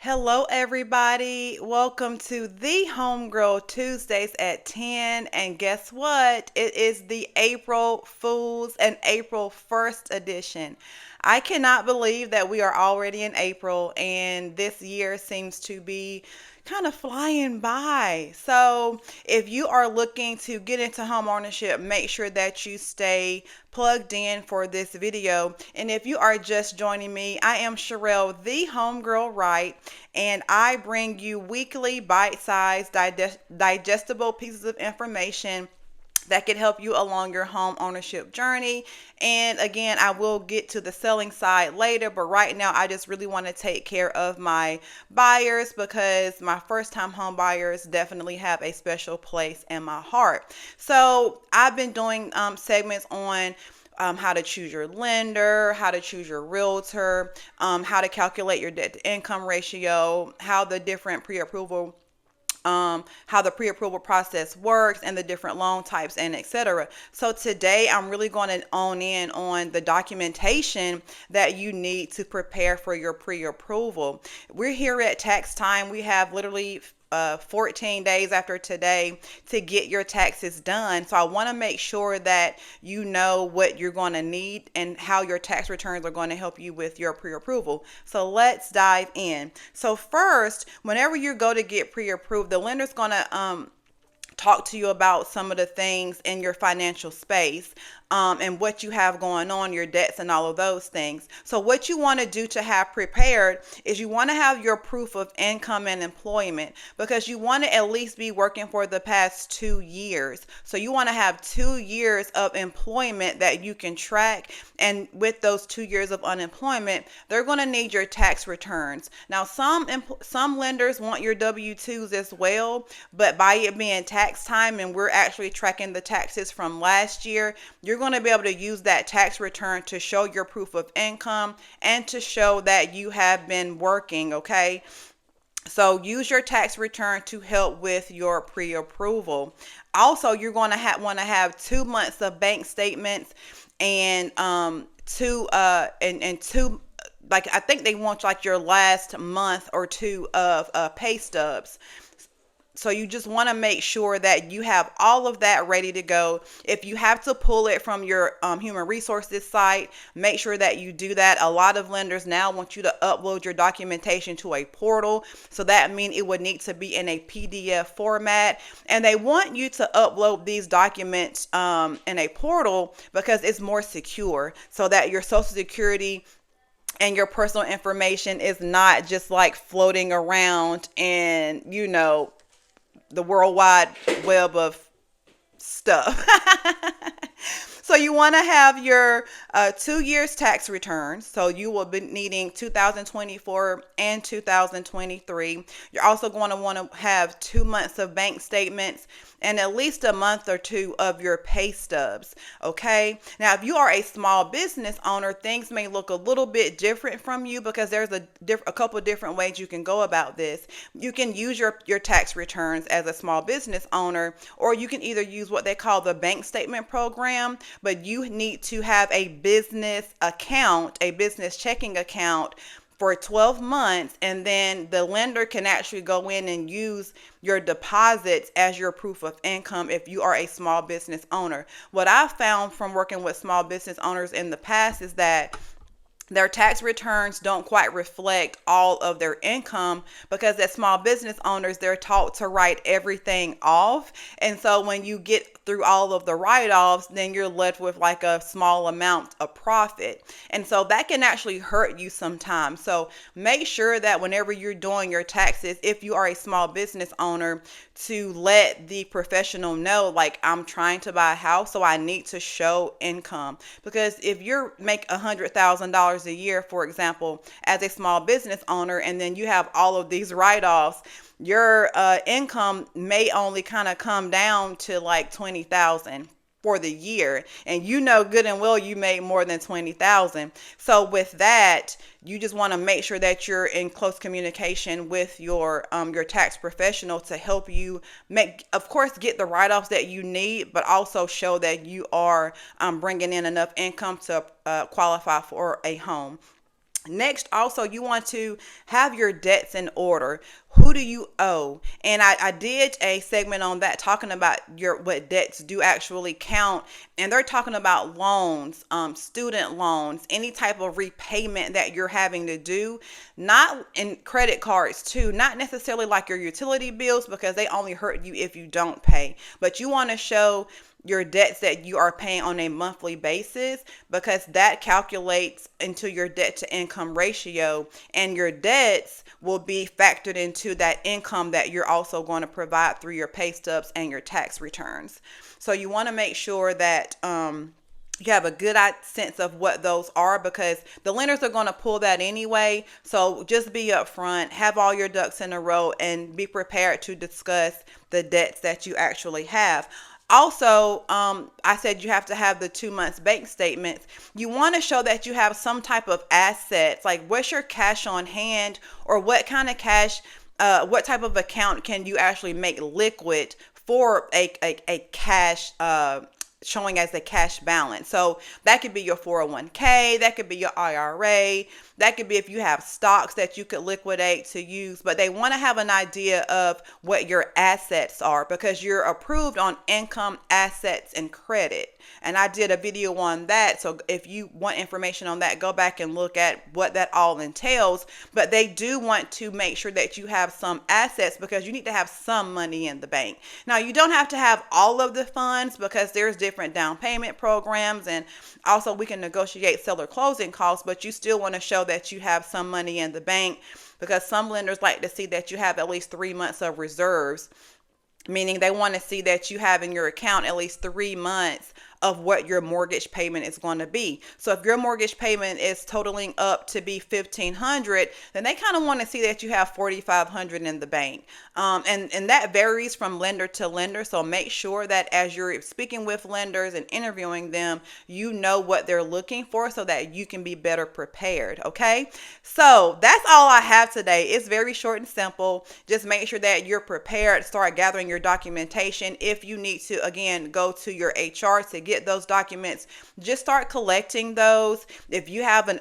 Hello, everybody. Welcome to the Homegirl Tuesdays at 10. And guess what? It is the April Fools and April 1st edition. I cannot believe that we are already in April and this year seems to be kind of flying by. So, if you are looking to get into home ownership, make sure that you stay plugged in for this video. And if you are just joining me, I am Sherrell, the homegirl Wright, and I bring you weekly bite-sized digestible pieces of information that can help you along your home ownership journey. And again, I will get to the selling side later, but right now I just really want to take care of my buyers because my first time home buyers definitely have a special place in my heart. So I've been doing segments on how to choose your lender, how to choose your realtor, how to calculate your debt to income ratio, how the different pre-approval how the pre-approval process works and the different loan types and etc. So today I'm really going to own in on the documentation that you need to prepare for your pre-approval. We're here at tax time. We have literally 14 days after today to get your taxes done. So I want to make sure that you know what you're going to need and how your tax returns are going to help you with your pre-approval. So let's dive in. So first, whenever you go to get pre-approved, the lender's going to talk to you about some of the things in your financial space and what you have going on, your debts and all of those things. So what you want to do to have prepared is you want to have your proof of income and employment because you want to at least be working for the past 2 years. So you want to have 2 years of employment that you can track. And with those 2 years of unemployment, they're going to need your tax returns. Now, some lenders want your W-2s as well, but by it being tax time and we're actually tracking the taxes from last year, you're going to be able to use that tax return to show your proof of income and to show that you have been working, okay? So use your tax return to help with your pre-approval. Also, you're going to want to have 2 months of bank statements and two like I think they want like your last month or two of pay stubs. So you just want to make sure that you have all of that ready to go. If you have to pull it from your human resources site, make sure that you do that. A lot of lenders now want you to upload your documentation to a portal. So that means it would need to be in a PDF format. And they want you to upload these documents in a portal because it's more secure so that your Social Security and your personal information is not just like floating around in, the world wide web of stuff. So you want to have your 2 years tax returns. So you will be needing 2024 and 2023. You're also going to want to have 2 months of bank statements and at least a month or two of your pay stubs. Okay. Now, if you are a small business owner, things may look a little bit different from you because there's a couple different ways you can go about this. You can use your tax returns as a small business owner, or you can either use what they call the bank statement program, but you need to have a business account, a business checking account for 12 months, and then the lender can actually go in and use your deposits as your proof of income if you are a small business owner. What I've found from working with small business owners in the past is that their tax returns don't quite reflect all of their income because as small business owners, they're taught to write everything off. And so when you get through all of the write-offs, then you're left with like a small amount of profit. And so that can actually hurt you sometimes. So make sure that whenever you're doing your taxes, if you are a small business owner, to let the professional know, like, I'm trying to buy a house, so I need to show income. Because if you make $100,000 a year, for example, as a small business owner, and then you have all of these write-offs, your income may only kind of come down to like 20,000 for the year, and good and well you made more than 20,000. So with that, you just want to make sure that you're in close communication with your tax professional to help you get the write-offs that you need, but also show that you are bringing in enough income to qualify for a home. Next, also, you want to have your debts in order. Who do you owe? And I did a segment on that, talking about what debts do actually count. And they're talking about loans, student loans, any type of repayment that you're having to do, not in credit cards too, not necessarily like your utility bills, because they only hurt you if you don't pay. But you want to show your debts that you are paying on a monthly basis, because that calculates into your debt to income ratio, and your debts will be factored into that income that you're also going to provide through your pay stubs and your tax returns. So you want to make sure that you have a good sense of what those are, because the lenders are going to pull that anyway. So just be upfront, have all your ducks in a row, and be prepared to discuss the debts that you actually have. Also, I said you have to have the 2 months bank statements. You want to show that you have some type of assets, like what's your cash on hand, or what kind of cash, what type of account can you actually make liquid for a cash, showing as a cash balance. So that could be your 401k, that could be your IRA, that could be if you have stocks that you could liquidate to use. But they want to have an idea of what your assets are, because you're approved on income, assets, and credit. And I did a video on that. So if you want information on that, go back and look at what that all entails. But they do want to make sure that you have some assets, because you need to have some money in the bank. Now, you don't have to have all of the funds, because there's different down payment programs, and also we can negotiate seller closing costs, but you still want to show that you have some money in the bank, because some lenders like to see that you have at least 3 months of reserves, meaning they want to see that you have in your account at least 3 months of what your mortgage payment is going to be. So if your mortgage payment is totaling up to be $1,500, then they kind of want to see that you have $4,500 in the bank. And that varies from lender to lender. So make sure that as you're speaking with lenders and interviewing them, you know what they're looking for, so that you can be better prepared. Okay. So that's all I have today. It's very short and simple. Just make sure that you're prepared. Start gathering your documentation. If you need to, again, go to your HR to get those documents, just start collecting those. If you have an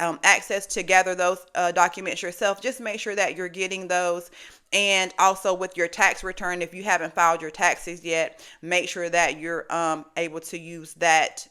access to gather those documents yourself, just make sure that you're getting those. And also with your tax return, if you haven't filed your taxes yet, make sure that you're able to use that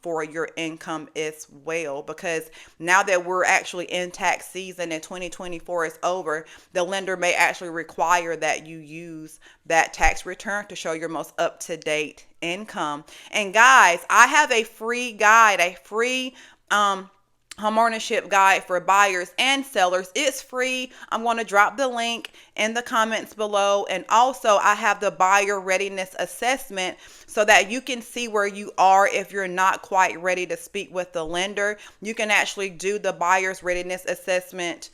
for your income as well. Because now that we're actually in tax season and 2024 is over, the lender may actually require that you use that tax return to show your most up-to-date income. And guys, I have a free guide, a free homeownership guide for buyers and sellers. It's free. I'm going to drop the link in the comments below. And also I have the buyer readiness assessment, so that you can see where you are if you're not quite ready to speak with the lender. You can actually do the buyer's readiness assessment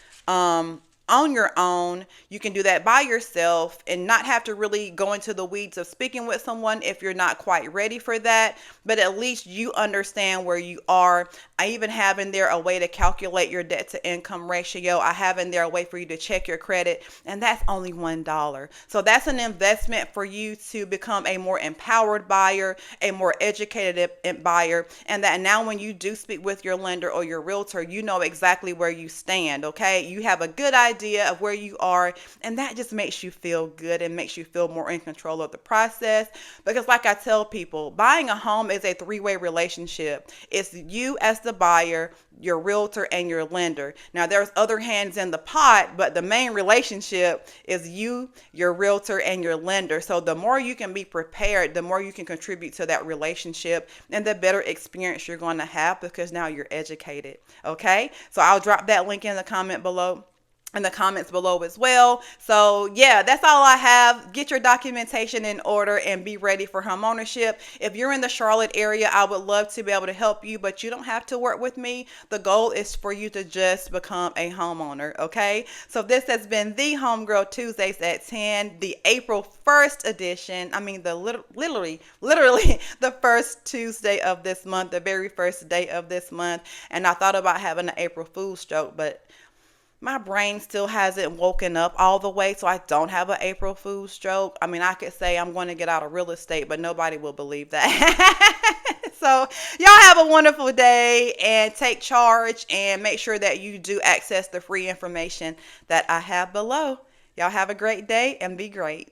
on your own. You can do that by yourself and not have to really go into the weeds of speaking with someone if you're not quite ready for that. But at least you understand where you are. I even have in there a way to calculate your debt to income ratio. I have in there a way for you to check your credit, and that's only $1. So that's an investment for you to become a more empowered buyer, a more educated buyer, and that now when you do speak with your lender or your realtor, you know exactly where you stand. Okay, you have a good idea of where you are, and that just makes you feel good and makes you feel more in control of the process. Because like I tell people, buying a home is a three-way relationship. It's you as the buyer, your realtor, and your lender. Now there's other hands in the pot, but the main relationship is you, your realtor, and your lender. So the more you can be prepared, the more you can contribute to that relationship, and the better experience you're going to have, because now you're educated. Okay, so I'll drop that link in the comments below as well. So yeah, that's all I have. Get your documentation in order and be ready for home ownership. If you're in the Charlotte area, I would love to be able to help you, but you don't have to work with me. The goal is for you to just become a homeowner. Okay, so this has been the HomeGirl Tuesdays at 10, the April 1st edition. I mean, the literally the first Tuesday of this month, the very first day of this month. And I thought about having an April Fool's joke, but my brain still hasn't woken up all the way, so I don't have an April Fool's joke. I mean, I could say I'm going to get out of real estate, but nobody will believe that. So, y'all have a wonderful day and take charge and make sure that you do access the free information that I have below. Y'all have a great day and be great.